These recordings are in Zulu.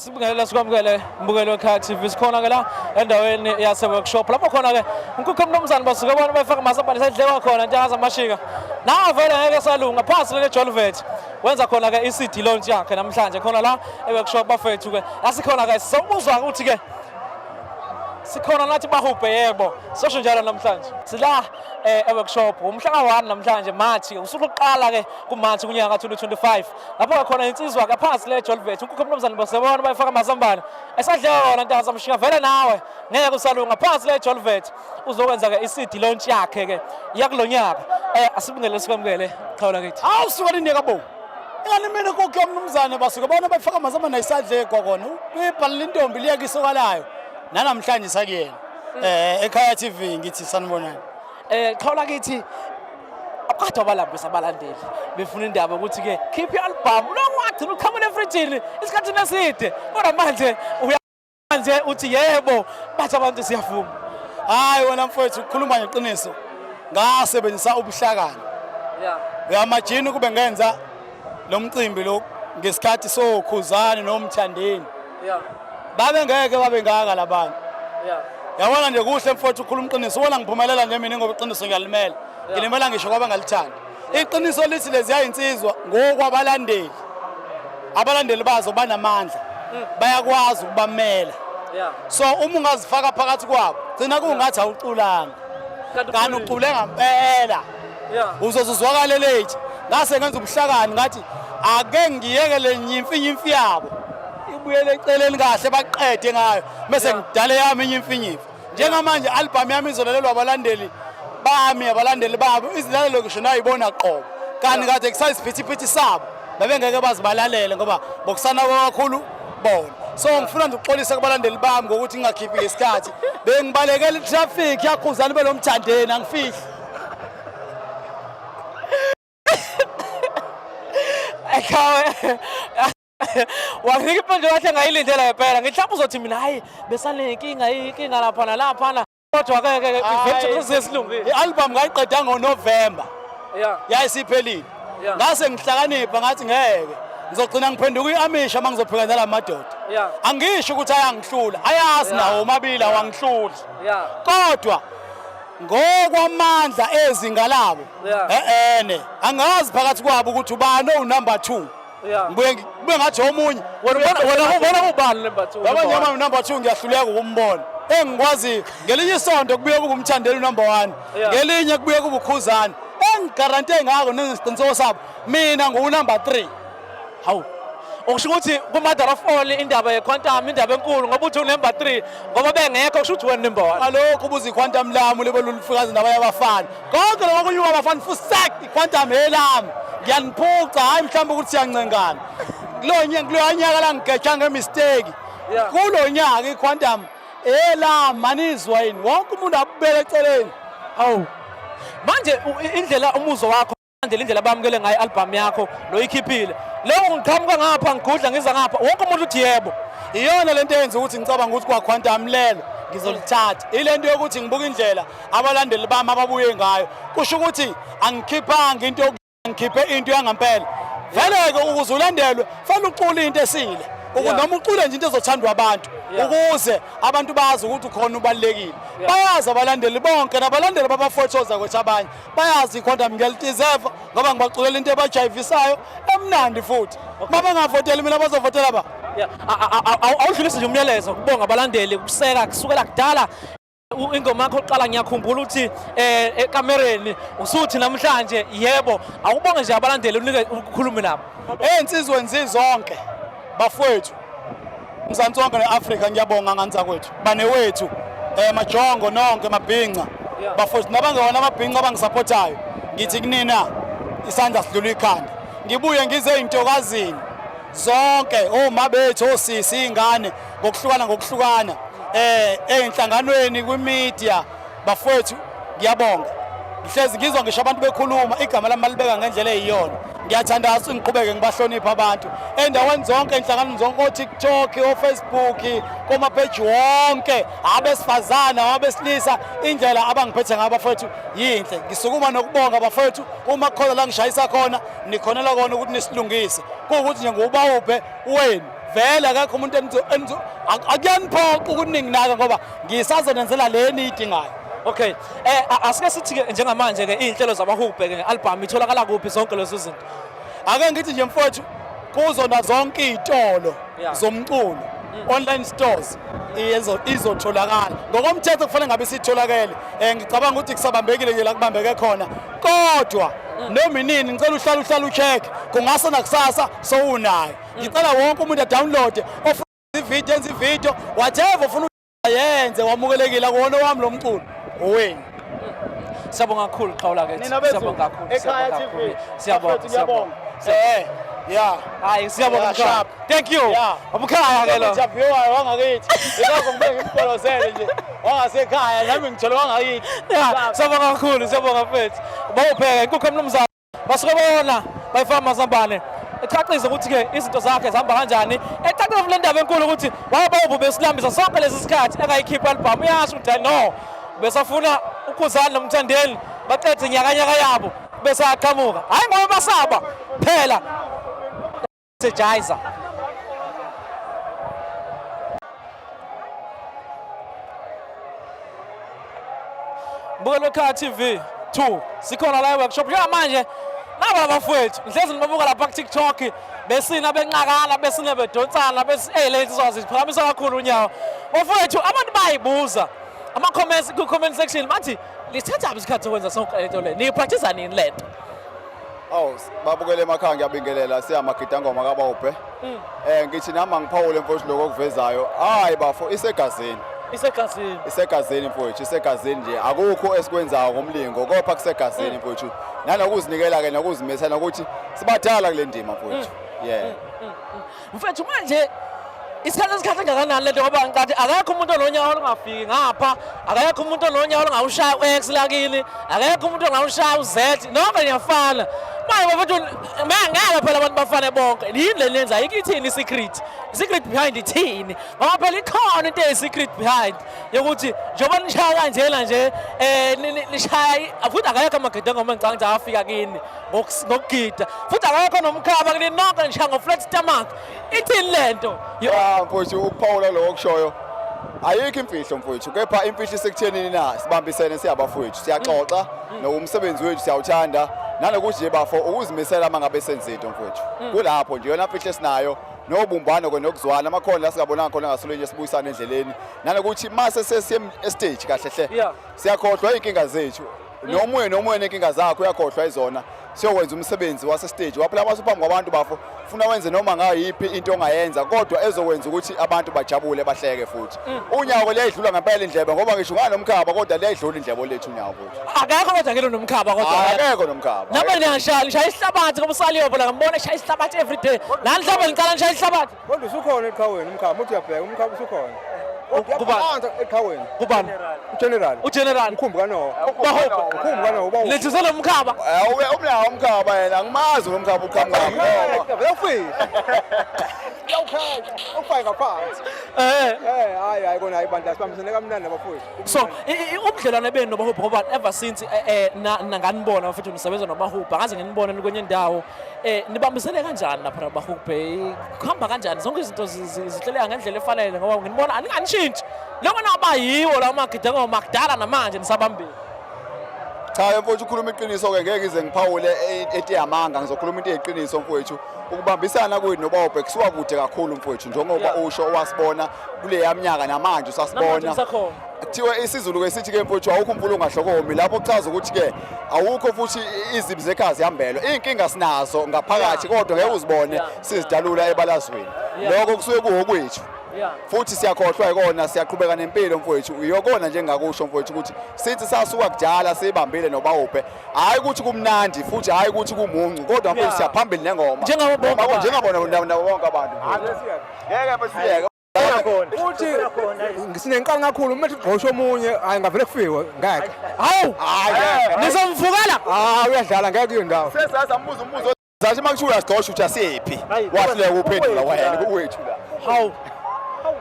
Sibingelela sikwamukele mbukelo ekhaya TV sikhona ke la endaweni yase workshop lapho khona ke unkukho umnumzane basuka bona bayifaka masabhali sedleka khona njengaza mashika na vele ngeke salunga phansi le Jolvet wenza khona ke iCD launch yakhe namhlanje khona la eworkshop bafethu ke asikhona ke sobuzwa ukuthi ke sikhona nathi bahubhe yebo sosho njalo namhlanje sila workshop umhla ka1 namhlanje March usuku lokuqala ke kuMarch kunyaka ka2025 lapho khona insizwa ke phansi le Jolvet unkukho umnumzane basebona bayifaka masambane esadleka khona ntangaza mshika vele nawe ngeke usalunga phansi le Jolvet uzokwenza ke iCD launch yakhe ke yakulonyaka asibingele sikwamukele qhawula kithi awusuka lindeka bo ingane mina kokho umnumzane basuka bona bayifaka masambane esadleka khona ibhalile intombi liyakisokalayo nanamhlanje sakuyena ekhaya TV ngithi sanibonani qhawula kithi abakade abalambisa abalandeli befuna indaba ukuthi ke keep your album lo wagcina ukhamela efridgini isikhathi neside kodwa manje uyanje uthi yebo bathi abantu siyavuma hayi wena mfowethu ukukhuluma ngeqiniso ngasebenzisa ubuhlakani uyamajini kube ngenza lo mcimbi lo ngesikhathi sokhuzani nomthandeni babe ngeke babe ngaka labantu yabona nje kuhle mfowethu ukhuluma iqiniso ubona ngiphumelela nje mina ngoba iqiniso ngiyalimela ngilimela ngisho kwaba ngalithanda iqiniso lithi lezi yayinsizwa ngokwabalandeli abalandeli bazo banamandla bayakwazi ukubamela so uma ungazifaka phakathi kwabo gcina kungathi awuculanga kanti ucule ngempela uzozuzwakala late ngase ngenza ubuhlakani ngathi ake ngiyekele nyimfi yabo ibuyele eceleni kahle baqede ngayo bese ngidale yami inyimfi njengamanje album yami izolelelwa abalandeli bami abalandeli babo izilalelo ngisho nayibona qobo kanti kade kusayisiphithiphithi sabo babengeke bazibalalele ngoba bokusana kakhulu bona so ngifuna nje ukuxolisa kubalandeli bami ngokuthi ngingakhiphi isikhathi bengibalekela itraffic yakhuzana belomthandeni angifihli ekhawe wangike manje wathi ngayilindela ngempela ngihlapha uzothi mina hayi besanenkinga lapha nalapha kodwa ke event sesilungile ialbum ngayiqeda ngoNovember yayisiphelile ngase ngihlakanipha ngathi ngeke ngizogcina ngiphenduka iamisha mangizophika nalamadoda angisho ukuthi ayangihlula ayazi nawo omabili awangihluli kodwa ngokwamandla ezinga labo angazi phakathi kwabo ukuthi ubani onumber 2 ngibuye ngathi omunye wena ubani number 2 abanye ama number 2 ngiyahluleka ukumbona engikwazi ngelinye isonto kubuye kube umthandeli number 1 ngelinye kubuye kube ukhuzana engigarante ngako nesiqiniseko sabo mina ngu-number 3 hawu okusho ukuthi ku-mother of all indaba ye-quantum indaba enkulu ngoba uthi u-number 3 ngoba bengekho kusho ukuthi wena number 1 alokho ubuza i-quantum lami libe lulufikazi nabanye abafana konke lokho kunyuka abafana fusek i-quantum elami ngiyaniphuca hayi mhlawumbe ukuthi siyancengana kulo nyaka la ngigeja ngemistake kulo nyaka i-quantum manizwa yini wonke umuntu abubele eceleni hawu manje indlela umuzwa wakho indlela bamukele ngayo album yakho lo ikhiphile leyo ngiqhamuka ngapha ngigudla ngiza ngapha wonke umuntu uthi yebo iyona lento eyenza ukuthi ngicabanga ukuthi kwa-quantum lelo ngizolithatha ilento yokuthi ngibuka indlela abalandeli bami ababuye ngayo kusho ukuthi angikhiphanga into ngikhiphe into yangempela vele-ke ukuze ulandelwe fanele ucule into esile noma ucule nje into ezothandwa abantu ukuze abantu bazi ukuthi ukhona ubalulekile bayazi abalandeli bonke nabalandeli babafothoza kwethu abanye bayazi i-quantum ngiyalitizeva ngoba ngibaculela into ebajayivisayo emnandi futhi uma bangavoteli mina bazovotela ba awudlulise nje umyalezo kubonga abalandeli kuseka kusukela kudala ingoma yakho oqala ngiyakhumbula ukuthi ekamereni usuthi namhlanje yebo awubonge nje abalandeli unike ukukhuluma nabo insizwe nzizonke bafowethu Mzansi wonke neAfrika ngiyabonga nganza kwethu banewethu majongo nonke mabhinqa bafowethu nabangewona amabhinqa abangisupportayo ngithi kunina isandla sidlula ikhanda ngibuye ngize intokazini zonke omabethu osisi ingane ngokuhlukana enhlanganweni kwimedia bafowethu ngiyabonga ngihlezi ngizwa ngisho abantu bekhuluma igama lami malibeka ngendlela eyiyona ngiyathandaza ngiqhubeke ngibahlonipha abantu endaweni zonke enhlanganweni zonke o-TikTok o-Facebook komapage wonke abesifazana abesilisa indlela abangiphethe ngabo bafowethu yinhle ngisukuma nokubonga bafowethu uma kukhona la ngishayisa khona nikhonela kona ukuthi nisilungise kuwukuthi nje ngubawuphe wenu vele akekho umuntu akuyaniphoqa ukuthi ninginaka ngoba ngisazonenzela le niyidingayo. Okay, asike sithi-ke njengamanje ke iy'nhlelo zamahube ke nge-album itholakala kuphi zonke lezo zinto? Ake ngithi nje mfowethu kuzona zonke iy'tolo Yeah. zomculo online stores izotholakala ngokomthetho kufanele ngabe sitholakele. Ngicabanga ukuthi kusabambekile nje la kubambeke khona kodwa noma inini ngicela uhlala ucheck kungase nakusasa sowunayo. Ngicela wonke umuntu adownload ofuna ividiyo enza ividiyo whatever ufuna ayenze wamukelekile akuwona wami lo mculo owenu. Siyabonga kakhulu Qhawula-ke. Siyabonga kakhulu. Siyabonga. Yeah. Hayi siyabonga Yeah, Mkhaya. Thank you. Yeah. Abukhaya ke lo. Ngijabhiwayo wangakithi. Ngikho ngibeke ngipolozele nje. Wangasekhaya nami ngithole wangakithi. Siyabonga kakhulu, siyabonga mfethu. Bawupheka inkukhu emnumzana. Basuke bona bayifama Mazambane. Echacise ukuthi-ke izinto zakhe zihamba kanjani. Ecacise le ndaba enkulu ukuthi wayebawubu besilambisa sonke lesi sikhathi engayikhipha i-album. Uyasho ukuthi no. Besafuna ukhuzana nomthandeni baqedze inyakanyaka yabo bese aqhamuka. Hayi ngoba basaba phela. Sejayiza. Bukela ekhaya TV 2 sikhona la workshop njengamanje naba bafowethu ngihlezi nibabuka lapha ku TikTok besina benqakala besina bedonsana lezi zwazi ziphakamisa kakhulu unyawo bafowethu abantu bayibuza ama-comments ku-comment section bathi lithatha isikhathi sokwenza sonke lento le niyipractice nini lento? Awu babukele emakhaya ngiyabingelela siyamagidangoma kabawuphe. Ngithi nami ngiphawule mfowethu lokho okuvezayo. Hayi bafo isegazini. Isegazini. Isegazini mfowethu isegazini nje akukho esikwenzayo ngomlingo kopha kusegazini mfowethu. Nanokuzinikela ke nokuzimisela ukuthi sibadala kule ndima mfowethu. Yeah. Mfethu manje isikhathi engakanani lento ngoba ngicathi akekho umuntu ononyawo olungafiki ngapha, akekho umuntu ononyawo olungawushaya u-X lakini, akekho umuntu ongawushaya u-Z, nonke niyafana. Manje bafethu ngeke phela abantu bafane bonke. Yini le nenza ikithini i-secret? I-secret behind ithini? Ngoba phela ikhona into eyi-secret behind yokuthi njengoba nishaya kanjena nje nishaya futhi akekho amagidangoma engicanga ukuthi afika kini ngokugida. Futhi akekho nomkhaba kini nonke nishaya ngo-flat stomach. Ithini lento? Mfowethu ukuphawula lokho kushoyo ayikho imfihlo mfowethu kepha imfihlo isekuthenini na sibambisene siyabafowethu siyaxoxa nokumsebenzi wethu siyawuthanda nanokuthi nje bafo ukuzimisela mangabe senza into mfowethu kulapho nje yona imfihlo esinayo nobumbano nokuzwana amakhono la singabonanga khona ngasolwenye sibuyisana endleleni nanokuthi mase sesiye stage kahle hle siyakhohlwa inkinga zethu nomoya nenkinga zakho uyakhohlwa izona siyokwenza umsebenzi wase stage waphela masuphambi kwabantu bafo ufuna wenze noma ngayiphi into ongayenza kodwa ezokwenza ukuthi abantu bajabule bahleke futhi unyawo liyadlula ngempela indlebe ngoba ngisho nganomkhaba kodwa liyadlula indlebe lethu unyawo futhi akekho kodwa ngelo nomkhaba kodwa akekho nomkhaba nami ngiyashaya isihlabathi ngoba uSaliyobo la ngibona eshaya isihlabathi every day la mhlawumbe ngiqala ngishaya isihlabathi kodwa usukhona eqhaweni umkhaba uthi uyabheka umkhaba usukhona kubani eqhaweni kubani ugeneral ukhumbu kano bahopa lethise lo mkhaba umlawo umkhaba yena ngimazi nomkhaba uqhamuka ufaka phansi hayi kona ayibanda sibambisene kamnandi nabafowethu so ubudlelwane benu nobahupa ngoba ever since nanganibona futhi nisebenza nobahupa ngaze nginibone kwenye indawo nibambisene kanjani lapha nabahupa kuhamba kanjani zonke izinto zihleleka ngendlela efanele ngoba nginibona aninganishintshi lokho nabayiwo la magidangoma kudala namanje nisabambile cha mfowethu ukhuluma iqiniso ke ngeke ngize ngiphawule etiyamanga ngizokhuluma into eyiqiniso mfowethu ukubambisana kwethu nobahope kusuka kude kakhulu mfowethu njengoba usho wasibona kule yaminyaka namanje usasibona kuthiwa isiZulu ke sithi ke mfowethu awukho umfulo ongahlokomi lapho kuchaza ukuthi ke awukho futhi izibi zekhaya zihambelwa inkinga sinazo ngaphakathi kodwa ngeke uzibone sizidalula ebalazweni lokho kusuke kuwokwethu futhi siyakhohlwa ikona siyaqhubeka nempilo mfowethu uyokona njengakusho mfowethu ukuthi sithi sasuka kudala sibambile nobahope hayi ukuthi kumnandi futhi hayi ukuthi kumuncu kodwa mfowethu siyaphambili nengoma njengabona bonke abantu ngeke besiyeke futhi ngisinenkalanga kakhulu uma ugqosha omunye hayi ngavele kufiwe ngeke hawu nizomvukela uyadlala ngeke kuyo ndawo sesaza umbuzo zathi makuthiwa uyasigqosha uthi asiphi wahleka uphendula wena kuwethu la hawu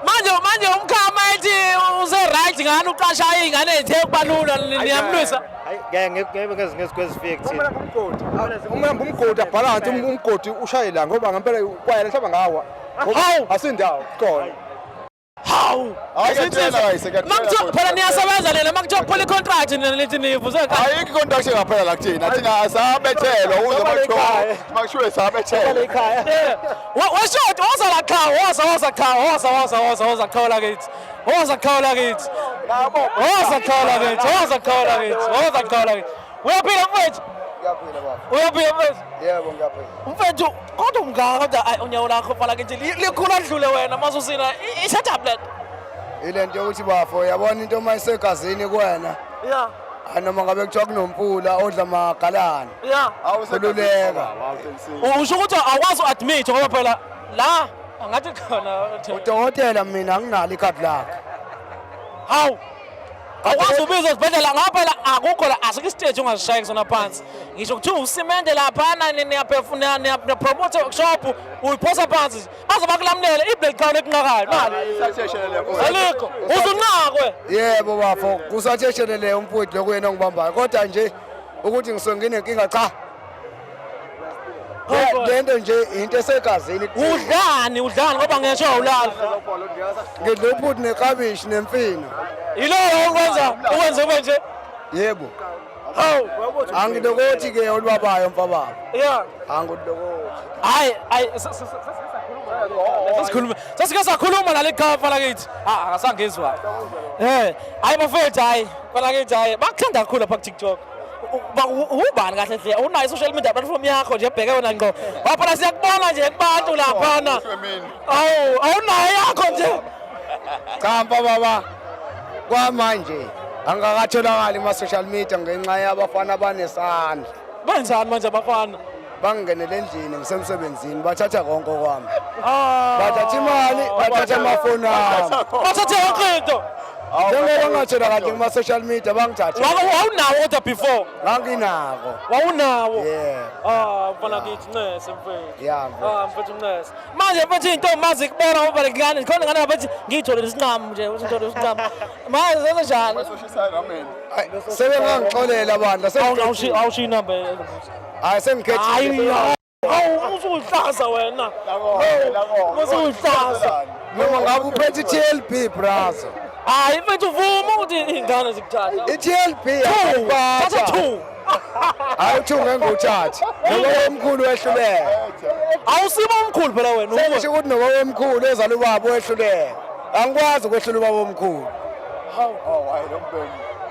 manje umkhama ethi uze right ngani uqasha izingane ezithe kubalula niyamlwisa ngeke ngezifike kuthina uma umgodi abhalansi umgodi ushayela ngoba ngempela kwayela hlaba ngawa Hawu. Asindawo khona. Hawu. Phela niyasebenza lena makuthiwa kuphela i-contract nina lithi nivuze ekhaya. Ayikho i-contract ngaphela la kuthina. Thina sabethelwa ukuze bathiwa makushiwe sabethelwa. Washoda wazala khawa, waza khawa la kithi. Waza khawa la kithi. Uyaphila mfethu? Ngiyaphila baba. Uyaphila mfethu? Yebo ngiyaphila. Mfethu kodwa ungaka kodwa unyawo lakho phala kithi likhulu adlule wena masusina i-setup lento. Ilento yokuthi bafo yabona into mayisegazini kuwena Yeah. anoma ngabe kuthiwa kunompula odla magalani Yeah. awuseluleka Usho ukuthi awukwazi uadmit ngoba phela la angathi khona udokotela mina anginalo ikhadi lakhe hawu awukwazi ubiza esibhedlela ngoba phela akukho la asike istage ungazishaya kusona phansi ngisho kuthiwa usimende laphana niyaphefuna niyapromote workshop uyiphosa phansi bazoba kulamnele iblood count ekunqakayo mali alikho uzunqakwe yebo bafo kusatheshelele umfowethu lokuyena ongibambayo kodwa nje ukuthi ngisuke nginenkinga cha lento nje into esegazini udlani ngoba ngisho awulala ngidla uphuthu nekabishi nemfino yilowo ukwenza ube nje yebo hawu angidokoti ke olubabayo mfababa yeah angidokoti hayi sesikhuluma sakhuluma la likhava lakithi akasangezwa hayi bafethu hayi balakithi hayi bakuthanda kakhulu lapha ku TikTok ubani kahle hle unayo social media platform yakho nje ebheke wena ngqo waphela siyakubona nje kubantu laphana awunayo yakho nje cha mfababa kwamanje angakatholakali ama-social media ngenxa yabafana abanesandla benzani manje abafana bangingenele endlini ngisemsebenzini bathatha konke kwami bathatha imali bathatha amafoni ami bathathe yonke into njengoba ngatholakali kuma-social media bangithathe wawunawo kodwa before nganginako wawunawo yeah mfana kithi ncese mfethu ya mfethu ncese manje mfethu into mazi kubona ngoba ngane khona ngane bathi ngiyithole isinqamu nje usithole isinqamu manje senze njani sebengangixolela bandla awushiya inamba hayi sengikhethile usuyihlaza wena usuyihlaza noma ngabe uphethe i-TLB brother hayi mfethu uvuma ukuthi iy'ngane zikuthatha i-TLB thatha two hayi u2 ngenguthatha noba wemkhulu wehluleka awusiba omkhulu phela wena sengisho ukuthi noba wemkhulu ezala ubaba wehluleka angikwazi ukwehlula ubaba omkhulu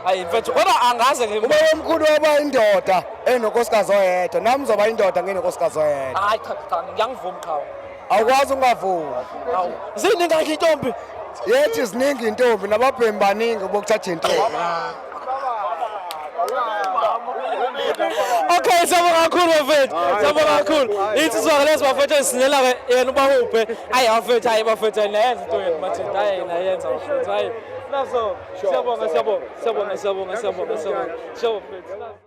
hayi mfethu kodwa angaze ubaba omkhulu waba indoda enonkosikazi oyedwa nami zoba indoda ngenenkosikazi oyedwa hayi cha ngiyangivuma qhawe awukwazi ungavumi ziningi kakhe intombi yethi ziningi intombi nababhemi baningi bokuthatha intombi okay siyabonga kakhulu bafethu siyabonga kakhulu ithi sizwakalezo bafethu esinela-ke yena ubahuphe hayi bafethu hayi bafethu nayenza into yenu mathenda hayi nayenza bafethu hayi naso siyabonga bafethu